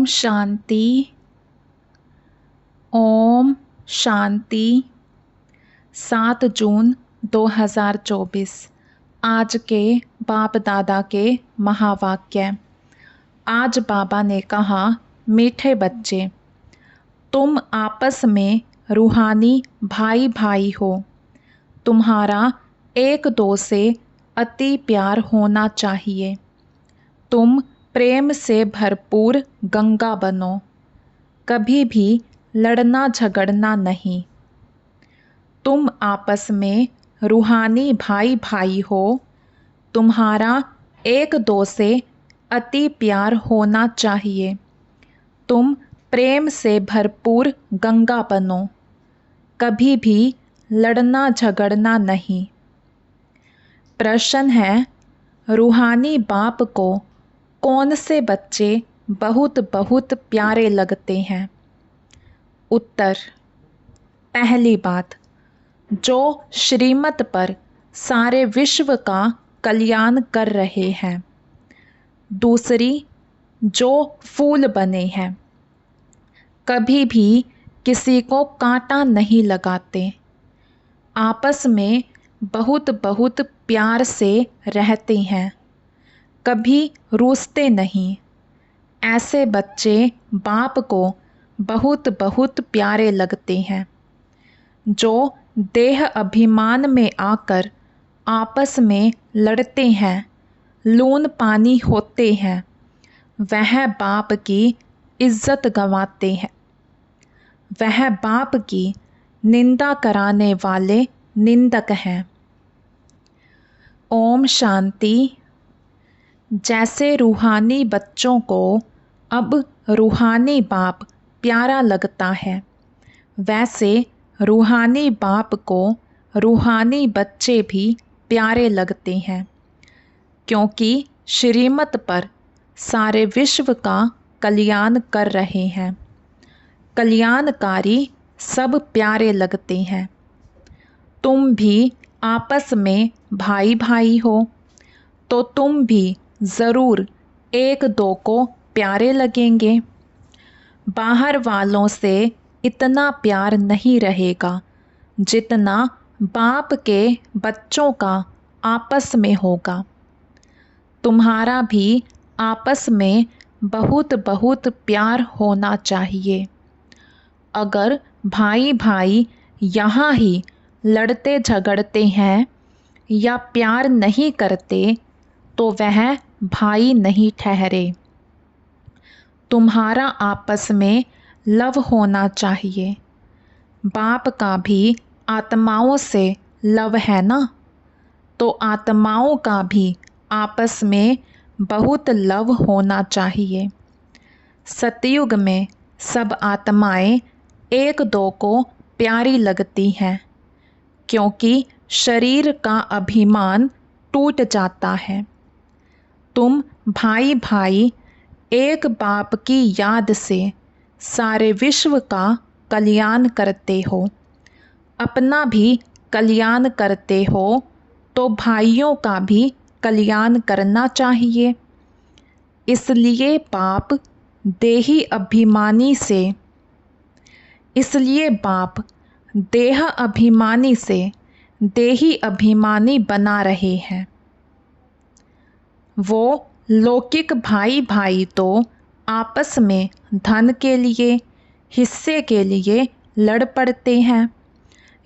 शांति। ओम शांति। 7 जून 2024। आज के बाप दादा के महावाक्य। आज बाबा ने कहा, मीठे बच्चे, तुम आपस में रूहानी भाई भाई हो। तुम्हारा एक दो से अति प्यार होना चाहिए। तुम प्रेम से भरपूर गंगा बनो। कभी भी लड़ना झगड़ना नहीं। तुम आपस में रूहानी भाई भाई हो। तुम्हारा एक दो से अति प्यार होना चाहिए। तुम प्रेम से भरपूर गंगा बनो। कभी भी लड़ना झगड़ना नहीं। प्रश्न है, रूहानी बाप को कौन से बच्चे बहुत बहुत प्यारे लगते हैं? उत्तर, पहली बात, जो श्रीमत पर सारे विश्व का कल्याण कर रहे हैं। दूसरी, जो फूल बने हैं, कभी भी किसी को कांटा नहीं लगाते, आपस में बहुत बहुत प्यार से रहते हैं, कभी रूसते नहीं। ऐसे बच्चे बाप को बहुत बहुत प्यारे लगते हैं। जो देह अभिमान में आकर आपस में लड़ते हैं, लून पानी होते हैं, वह बाप की इज्जत गंवाते हैं। वह बाप की निंदा कराने वाले निंदक हैं। ओम शांति। जैसे रूहानी बच्चों को अब रूहानी बाप प्यारा लगता है, वैसे रूहानी बाप को रूहानी बच्चे भी प्यारे लगते हैं, क्योंकि श्रीमत पर सारे विश्व का कल्याण कर रहे हैं। कल्याणकारी सब प्यारे लगते हैं। तुम भी आपस में भाई भाई हो, तो तुम भी ज़रूर एक दो को प्यारे लगेंगे। बाहर वालों से इतना प्यार नहीं रहेगा जितना बाप के बच्चों का आपस में होगा। तुम्हारा भी आपस में बहुत बहुत प्यार होना चाहिए। अगर भाई भाई यहाँ ही लड़ते झगड़ते हैं या प्यार नहीं करते, तो वह भाई नहीं ठहरे। तुम्हारा आपस में लव होना चाहिए। बाप का भी आत्माओं से लव है ना, तो आत्माओं का भी आपस में बहुत लव होना चाहिए। सतयुग में सब आत्माएं एक दो को प्यारी लगती हैं, क्योंकि शरीर का अभिमान टूट जाता है। तुम भाई भाई एक बाप की याद से सारे विश्व का कल्याण करते हो। अपना भी कल्याण करते हो, तो भाइयों का भी कल्याण करना चाहिए। इसलिए बाप देही अभिमानी से देह अभिमानी से देही अभिमानी बना रहे हैं। वो लौकिक भाई भाई तो आपस में धन के लिए, हिस्से के लिए लड़ पड़ते हैं।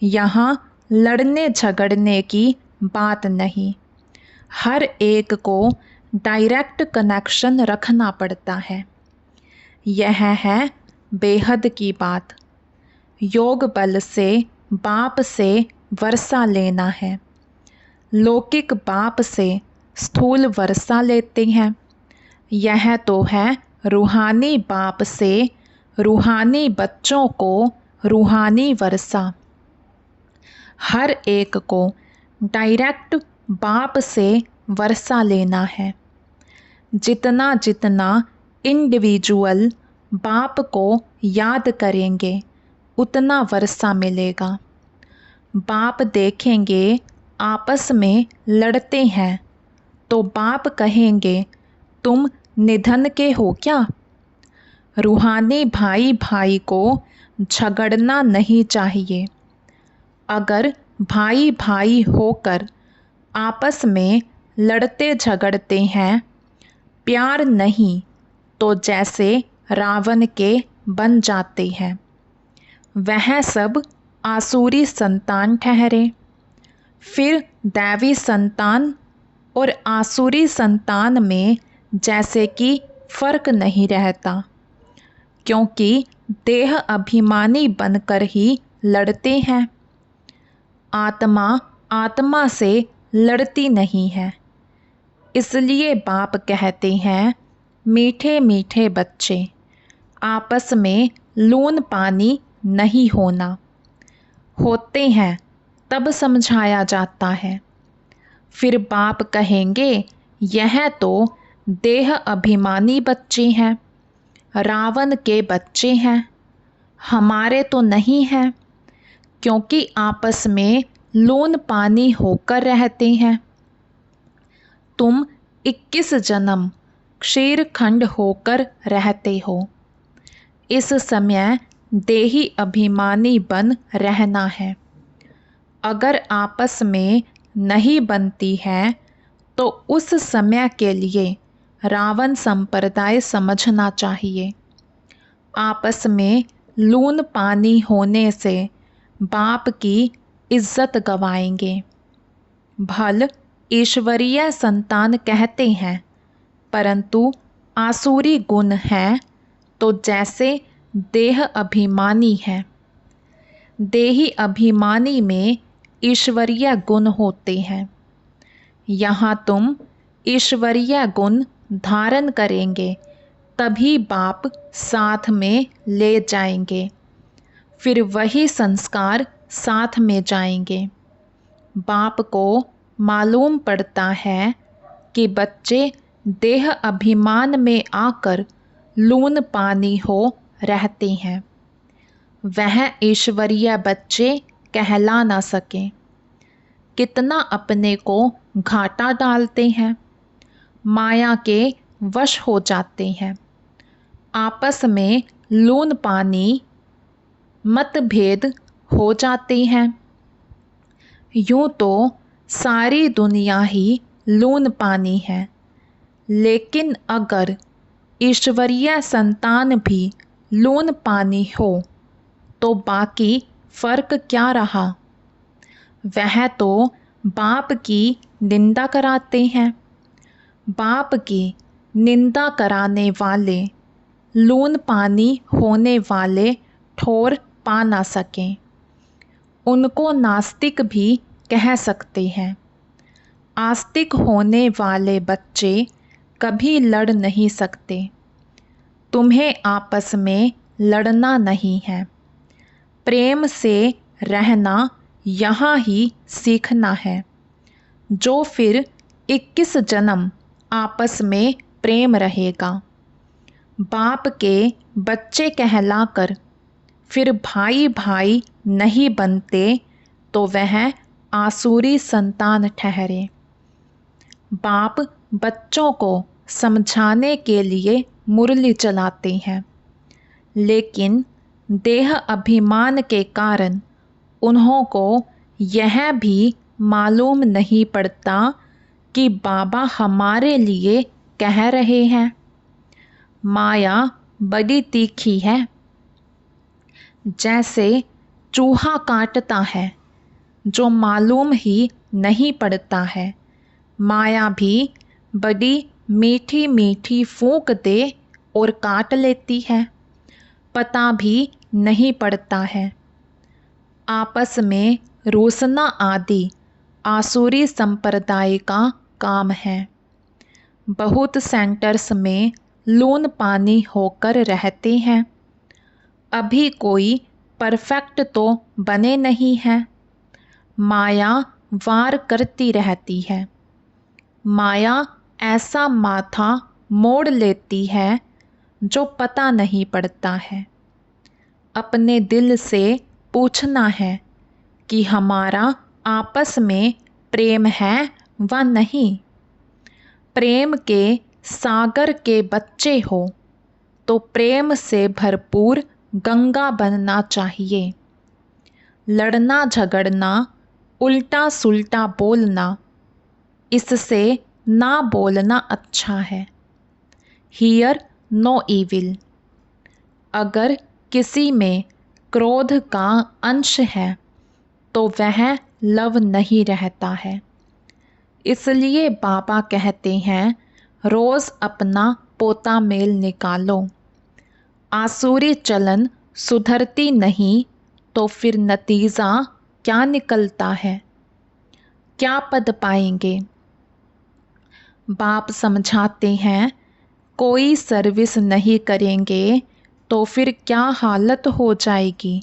यहाँ लड़ने झगड़ने की बात नहीं। हर एक को डायरेक्ट कनेक्शन रखना पड़ता है। यह है बेहद की बात। योग बल से बाप से वर्षा लेना है। लौकिक बाप से स्थूल वर्षा लेते हैं। यह तो है रूहानी बाप से रूहानी बच्चों को रूहानी वर्षा। हर एक को डायरेक्ट बाप से वर्षा लेना है। जितना जितना इंडिविजुअल बाप को याद करेंगे, उतना वर्षा मिलेगा। बाप देखेंगे आपस में लड़ते हैं, तो बाप कहेंगे, तुम निधन के हो क्या? रूहानी भाई भाई को झगड़ना नहीं चाहिए। अगर भाई भाई होकर आपस में लड़ते झगड़ते हैं, प्यार नहीं तो जैसे रावण के बन जाते हैं, वह सब आसुरी संतान ठहरे। फिर दैवी संतान और आसुरी संतान में जैसे कि फर्क नहीं रहता, क्योंकि देह अभिमानी बनकर ही लड़ते हैं। आत्मा आत्मा से लड़ती नहीं है। इसलिए बाप कहते हैं, मीठे मीठे बच्चे, आपस में लून पानी नहीं होना। होते हैं तब समझाया जाता है। फिर बाप कहेंगे, यह तो देह अभिमानी बच्चे हैं, रावण के बच्चे हैं, हमारे तो नहीं हैं, क्योंकि आपस में लून पानी होकर रहते हैं। तुम 21 जन्म क्षीरखंड होकर रहते हो। इस समय देही अभिमानी बन रहना है। अगर आपस में नहीं बनती है तो उस समय के लिए रावण संप्रदाय समझना चाहिए। आपस में लून पानी होने से बाप की इज्जत गवाएंगे। भल ईश्वरीय संतान कहते हैं, परंतु आसुरी गुण है तो जैसे देह अभिमानी है। देही अभिमानी में ईश्वरीय गुण होते हैं। यहाँ तुम ईश्वरीय गुण धारण करेंगे तभी बाप साथ में ले जाएंगे। फिर वही संस्कार साथ में जाएंगे। बाप को मालूम पड़ता है कि बच्चे देह अभिमान में आकर लून पानी हो रहते हैं। वह ईश्वरीय बच्चे कहला ना सके। कितना अपने को घाटा डालते हैं, माया के वश हो जाते हैं। आपस में लून पानी मतभेद हो जाते हैं। यूं तो सारी दुनिया ही लून पानी है, लेकिन अगर ईश्वरीय संतान भी लून पानी हो तो बाकी फर्क क्या रहा। वह तो बाप की निंदा कराते हैं। बाप की निंदा कराने वाले लून पानी होने वाले ठोर पा ना सकें। उनको नास्तिक भी कह सकते हैं। आस्तिक होने वाले बच्चे कभी लड़ नहीं सकते। तुम्हें आपस में लड़ना नहीं है, प्रेम से रहना यहाँ ही सीखना है। जो फिर 21 जन्म आपस में प्रेम रहेगा। बाप के बच्चे कहलाकर फिर भाई भाई नहीं बनते तो वह आसुरी संतान ठहरे। बाप बच्चों को समझाने के लिए मुरली चलाते हैं, लेकिन देह अभिमान के कारण उन्हों को यह भी मालूम नहीं पड़ता कि बाबा हमारे लिए कह रहे हैं। माया बड़ी तीखी है। जैसे चूहा काटता है, जो मालूम ही नहीं पड़ता है, माया भी बड़ी मीठी मीठी फूंक दे और काट लेती है, पता भी नहीं पड़ता है। आपस में रूसना आदि आसुरी संप्रदाय का काम है। बहुत सेंटर्स में लून पानी होकर रहते हैं। अभी कोई परफेक्ट तो बने नहीं हैं। माया वार करती रहती है। माया ऐसा माथा मोड़ लेती है जो पता नहीं पड़ता है। अपने दिल से पूछना है कि हमारा आपस में प्रेम है व नहीं। प्रेम के सागर के बच्चे हो तो प्रेम से भरपूर गंगा बनना चाहिए। लड़ना झगड़ना, उल्टा सुल्टा बोलना, इससे ना बोलना अच्छा है। Hear no evil. अगर किसी में क्रोध का अंश है तो वह लव नहीं रहता है। इसलिए बाबा कहते हैं, रोज़ अपना पोता मेल निकालो। आसुरी चलन सुधरती नहीं तो फिर नतीजा क्या निकलता है? क्या पद पाएंगे? बाप समझाते हैं, कोई सर्विस नहीं करेंगे तो फिर क्या हालत हो जाएगी?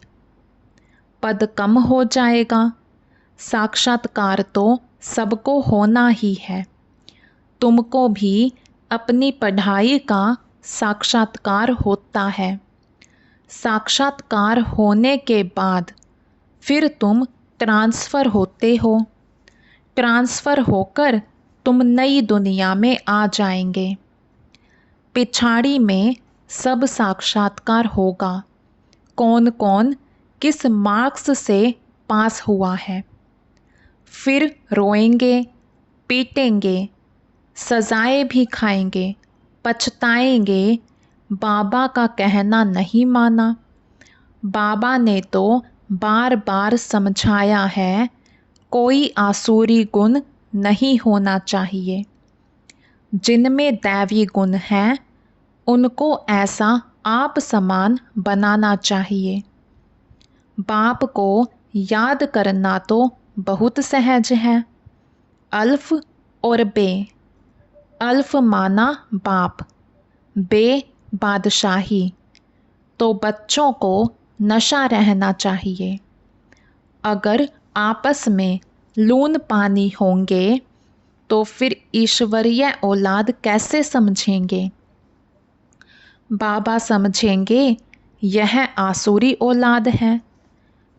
पद कम हो जाएगा। साक्षात्कार तो सबको होना ही है। तुमको भी अपनी पढ़ाई का साक्षात्कार होता है। साक्षात्कार होने के बाद फिर तुम ट्रांसफ़र होते हो। ट्रांसफ़र होकर तुम नई दुनिया में आ जाएंगे। पिछाड़ी में सब साक्षात्कार होगा। कौन कौन किस मार्क्स से पास हुआ है। फिर रोएंगे, पीटेंगे, सजाएं भी खाएंगे, पछताएंगे, बाबा का कहना नहीं माना। बाबा ने तो बार बार समझाया है, कोई आसुरी गुण नहीं होना चाहिए। जिनमें दैवी गुण हैं उनको ऐसा आप समान बनाना चाहिए। बाप को याद करना तो बहुत सहज है। अल्फ और बे। अल्फ माना बाप, बे बादशाही। तो बच्चों को नशा रहना चाहिए। अगर आपस में लून पानी होंगे तो फिर ईश्वरीय औलाद कैसे समझेंगे? बाबा समझेंगे यह आसुरी औलाद है।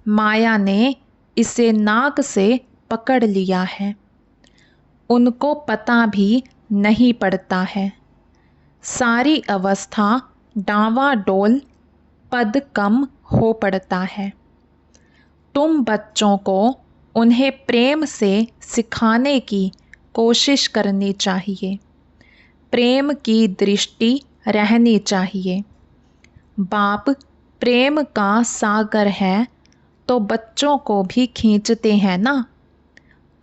माया ने इसे नाक से पकड़ लिया है। उनको पता भी नहीं पड़ता है। सारी अवस्था डांवाडोल, पद कम हो पड़ता है। तुम बच्चों को उन्हें प्रेम से सिखाने की कोशिश करनी चाहिए। प्रेम की दृष्टि रहनी चाहिए। बाप प्रेम का सागर है तो बच्चों को भी खींचते हैं ना।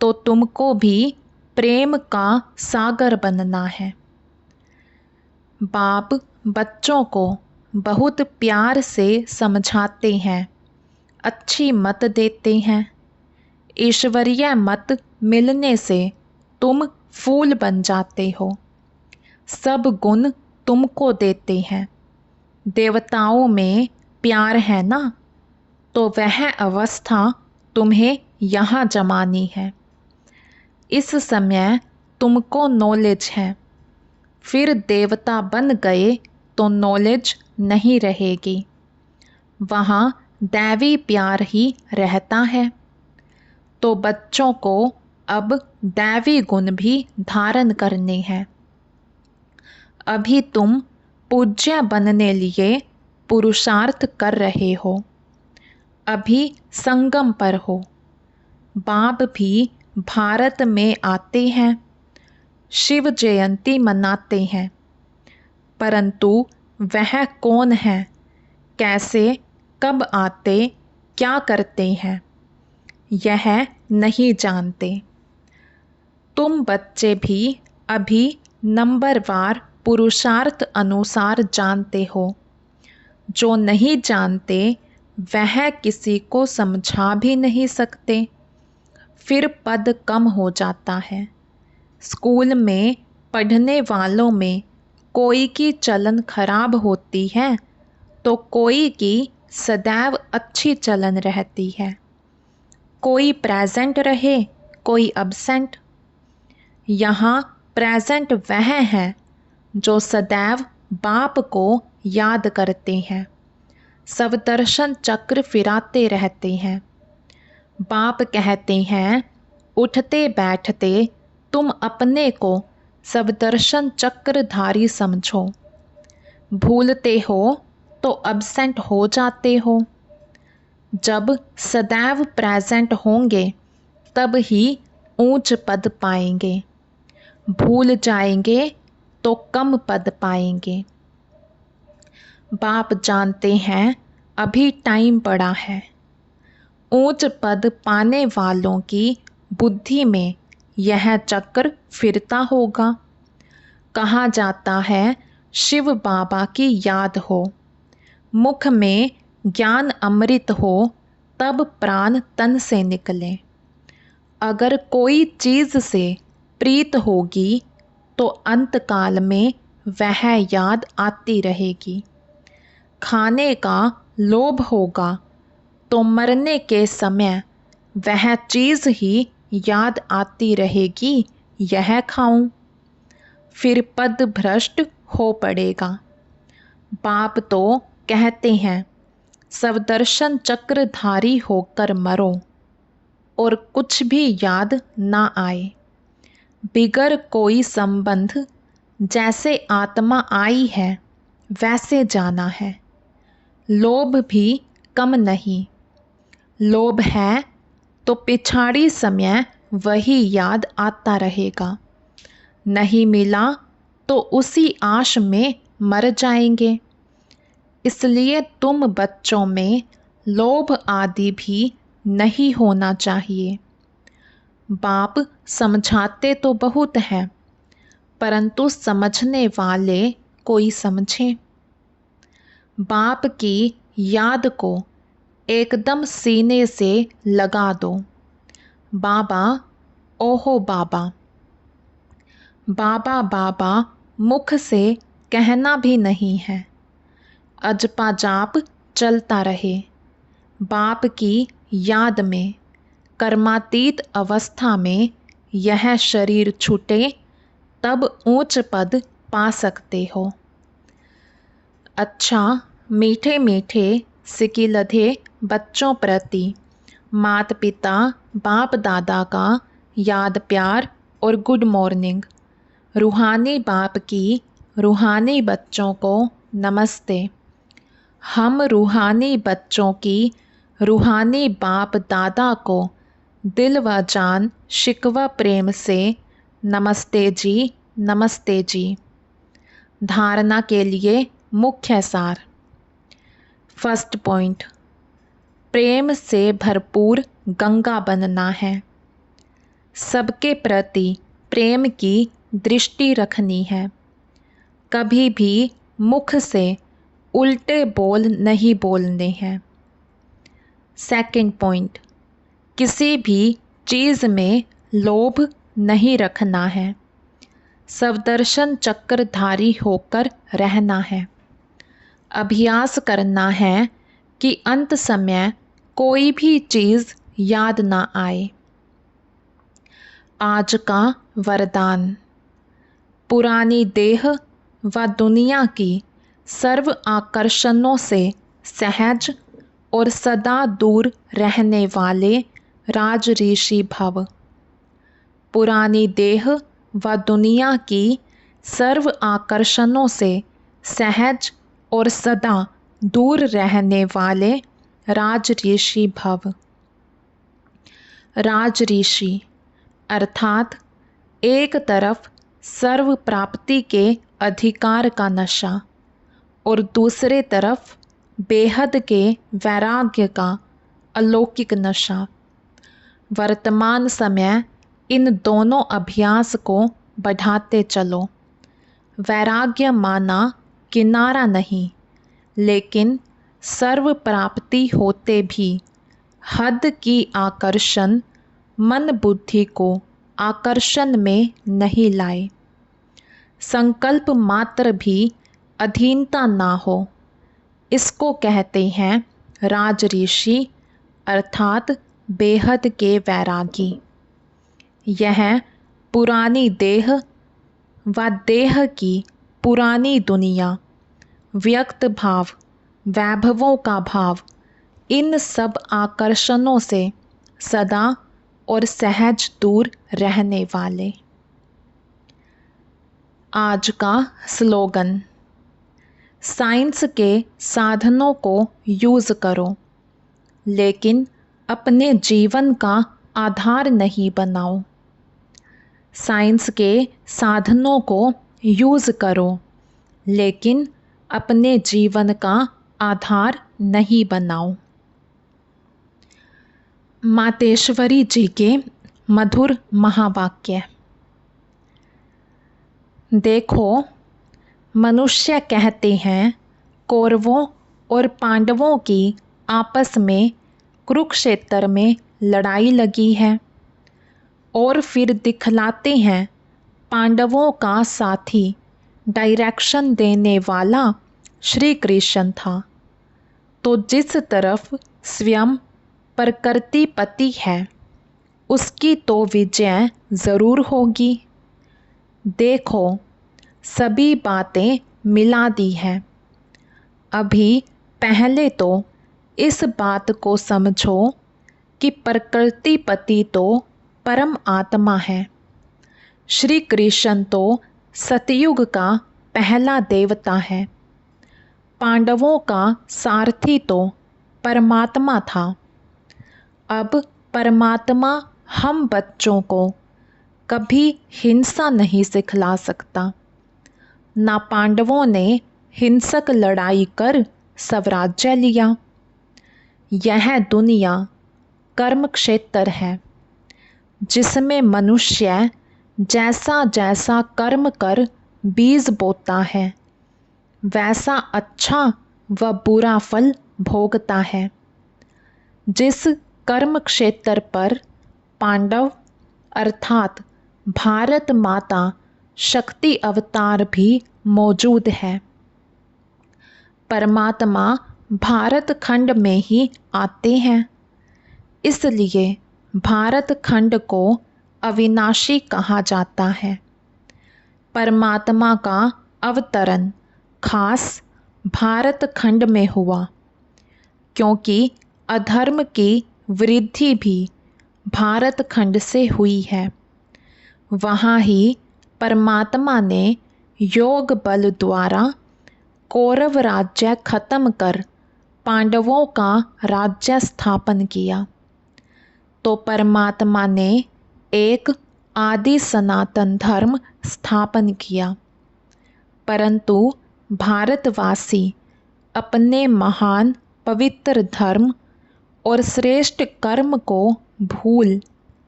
तो तुमको भी प्रेम का सागर बनना है। बाप बच्चों को बहुत प्यार से समझाते हैं, अच्छी मत देते हैं। ईश्वरीय मत मिलने से तुम फूल बन जाते हो। सब गुण तुमको देते हैं। देवताओं में प्यार है ना, तो वह अवस्था तुम्हें यहाँ जमानी है। इस समय तुमको नॉलेज है। फिर देवता बन गए तो नॉलेज नहीं रहेगी। वहाँ दैवी प्यार ही रहता है। तो बच्चों को अब दैवी गुण भी धारण करने हैं। अभी तुम पूज्य बनने लिए पुरुषार्थ कर रहे हो। अभी संगम पर हो। बाप भी भारत में आते हैं, शिव जयंती मनाते हैं, परंतु वह कौन है, कैसे, कब आते, क्या करते हैं, यह नहीं जानते। तुम बच्चे भी अभी नंबरवार पुरुषार्थ अनुसार जानते हो। जो नहीं जानते वह किसी को समझा भी नहीं सकते। फिर पद कम हो जाता है। स्कूल में पढ़ने वालों में कोई की चलन खराब होती है तो कोई की सदैव अच्छी चलन रहती है। कोई प्रेजेंट रहे, कोई अब्सेंट। यहाँ प्रेजेंट वह है जो सदैव बाप को याद करते हैं, सवदर्शन चक्र फिराते रहते हैं। बाप कहते हैं, उठते बैठते तुम अपने को सवदर्शन चक्रधारी समझो। भूलते हो तो अब्सेंट हो जाते हो। जब सदैव प्रेजेंट होंगे तब ही ऊंच पद पाएंगे, भूल जाएंगे तो कम पद पाएंगे। बाप जानते हैं अभी टाइम पड़ा है। ऊंच पद पाने वालों की बुद्धि में यह चक्र फिरता होगा। कहा जाता है शिव बाबा की याद हो, मुख में ज्ञान अमृत हो, तब प्राण तन से निकले। अगर कोई चीज़ से प्रीत होगी तो अंतकाल में वह याद आती रहेगी। खाने का लोभ होगा तो मरने के समय वह चीज़ ही याद आती रहेगी, यह खाऊं। फिर पद भ्रष्ट हो पड़ेगा। बाप तो कहते हैं सवदर्शन चक्रधारी होकर मरो और कुछ भी याद ना आए। बिगर कोई संबंध जैसे आत्मा आई है वैसे जाना है। लोभ भी कम नहीं। लोभ है तो पिछाड़ी समय वही याद आता रहेगा। नहीं मिला तो उसी आश में मर जाएंगे। इसलिए तुम बच्चों में लोभ आदि भी नहीं होना चाहिए। बाप समझाते तो बहुत हैं, परंतु समझने वाले कोई समझे। बाप की याद को एकदम सीने से लगा दो। बाबा, ओहो बाबा। बाबा बाबा मुख से कहना भी नहीं है। अजपा जाप चलता रहे। बाप की याद में कर्मातीत अवस्था में यह शरीर छूटे तब ऊंच पद पा सकते हो। अच्छा, मीठे मीठे सिकिलधे बच्चों प्रति माता पिता बाप दादा का याद प्यार और गुड मॉर्निंग। रूहानी बाप की रूहानी बच्चों को नमस्ते। हम रूहानी बच्चों की रूहानी बाप दादा को दिल व जान शिकवा प्रेम से नमस्ते जी, नमस्ते जी। धारणा के लिए मुख्य सार। फर्स्ट पॉइंट, प्रेम से भरपूर गंगा बनना है। सबके प्रति प्रेम की दृष्टि रखनी है। कभी भी मुख से उल्टे बोल नहीं बोलने हैं। सेकंड पॉइंट, किसी भी चीज़ में लोभ नहीं रखना है। सवदर्शन चक्रधारी होकर रहना है। अभ्यास करना है कि अंत समय कोई भी चीज़ याद ना आए। आज का वरदान। पुरानी देह व दुनिया की सर्व आकर्षणों से सहज और सदा दूर रहने वाले राज ऋषि भव। पुरानी देह व दुनिया की सर्व आकर्षणों से सहज और सदा दूर रहने वाले राज ऋषि भव। राज ऋषि अर्थात एक तरफ सर्व प्राप्ति के अधिकार का नशा और दूसरे तरफ बेहद के वैराग्य का अलौकिक नशा। वर्तमान समय इन दोनों अभ्यास को बढ़ाते चलो। वैराग्य माना किनारा नहीं, लेकिन सर्व प्राप्ति होते भी हद की आकर्षण मन बुद्धि को आकर्षण में नहीं लाए। संकल्प मात्र भी अधीनता ना हो, इसको कहते हैं राज ऋषि अर्थात बेहद के वैरागी। यह पुरानी देह व देह की पुरानी दुनिया, व्यक्त भाव, वैभवों का भाव, इन सब आकर्षणों से सदा और सहज दूर रहने वाले। आज का स्लोगन। साइंस के साधनों को यूज़ करो, लेकिन अपने जीवन का आधार नहीं बनाओ। साइंस के साधनों को यूज़ करो, लेकिन अपने जीवन का आधार नहीं बनाओ। मातेश्वरी जी के मधुर महावाक्य। देखो, मनुष्य कहते हैं कौरवों और पांडवों की आपस में कुरुक्षेत्र में लड़ाई लगी है, और फिर दिखलाते हैं पांडवों का साथी डायरेक्शन देने वाला श्री कृष्ण था। तो जिस तरफ स्वयं प्रकृतिपति है, उसकी तो विजय ज़रूर होगी। देखो, सभी बातें मिला दी हैं। अभी पहले तो इस बात को समझो कि प्रकृतिपति तो परम आत्मा है। श्री कृष्ण तो सतयुग का पहला देवता है। पांडवों का सारथी तो परमात्मा था। अब परमात्मा हम बच्चों को कभी हिंसा नहीं सिखला सकता। ना पांडवों ने हिंसक लड़ाई कर स्वराज्य लिया। यह दुनिया कर्म क्षेत्र है, जिसमें मनुष्य जैसा जैसा कर्म कर बीज बोता है, वैसा अच्छा व बुरा फल भोगता है। जिस कर्म क्षेत्र पर पांडव अर्थात भारत माता शक्ति अवतार भी मौजूद है, परमात्मा भारत खंड में ही आते हैं। इसलिए भारत खंड को अविनाशी कहा जाता है। परमात्मा का अवतरण खास भारत खंड में हुआ, क्योंकि अधर्म की वृद्धि भी भारत खंड से हुई है। वहाँ ही परमात्मा ने योग बल द्वारा कौरव राज्य खत्म कर पांडवों का राज्य स्थापन किया। तो परमात्मा ने एक आदि सनातन धर्म स्थापन किया, परंतु भारतवासी अपने महान पवित्र धर्म और श्रेष्ठ कर्म को भूल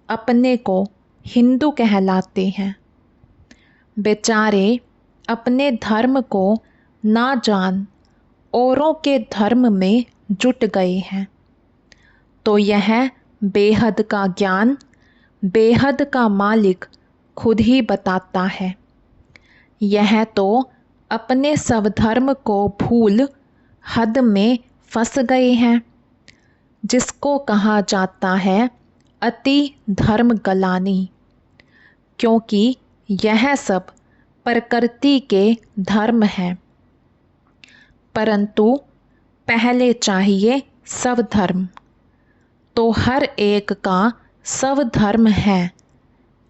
अपने को हिंदू कहलाते हैं। बेचारे अपने धर्म को ना जान औरों के धर्म में जुट गए हैं। तो यह बेहद का ज्ञान बेहद का मालिक खुद ही बताता है। यह तो अपने स्वधर्म को भूल हद में फंस गए हैं, जिसको कहा जाता है अति धर्म गलानी, क्योंकि यह सब प्रकृति के धर्म हैं। परंतु पहले चाहिए स्वधर्म। तो हर एक का स्वधर्म है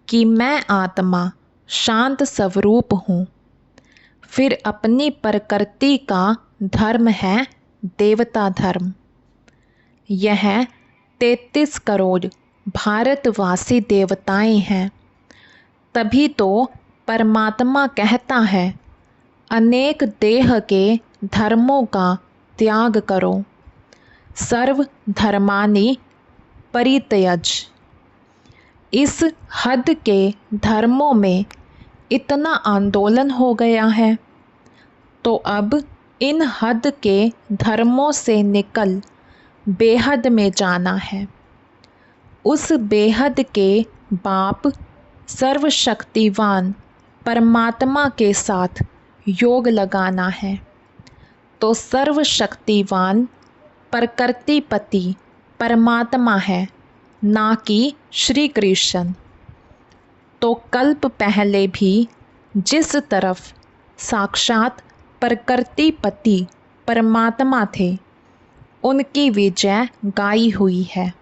कि मैं आत्मा शांत स्वरूप हूँ। फिर अपनी प्रकृति का धर्म है देवता धर्म। यह 33 करोड़ भारतवासी देवताएं हैं। तभी तो परमात्मा कहता है अनेक देह के धर्मों का त्याग करो, सर्व धर्मानि परित्यज। इस हद के धर्मों में इतना आंदोलन हो गया है, तो अब इन हद के धर्मों से निकल बेहद में जाना है। उस बेहद के बाप सर्वशक्तिवान परमात्मा के साथ योग लगाना है। तो सर्वशक्तिवान प्रकृतिपति परमात्मा है, ना कि श्री कृष्ण। तो कल्प पहले भी जिस तरफ साक्षात प्रकृतिपति परमात्मा थे, उनकी विजय गाई हुई है।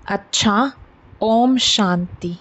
अच्छा, ओम शांति।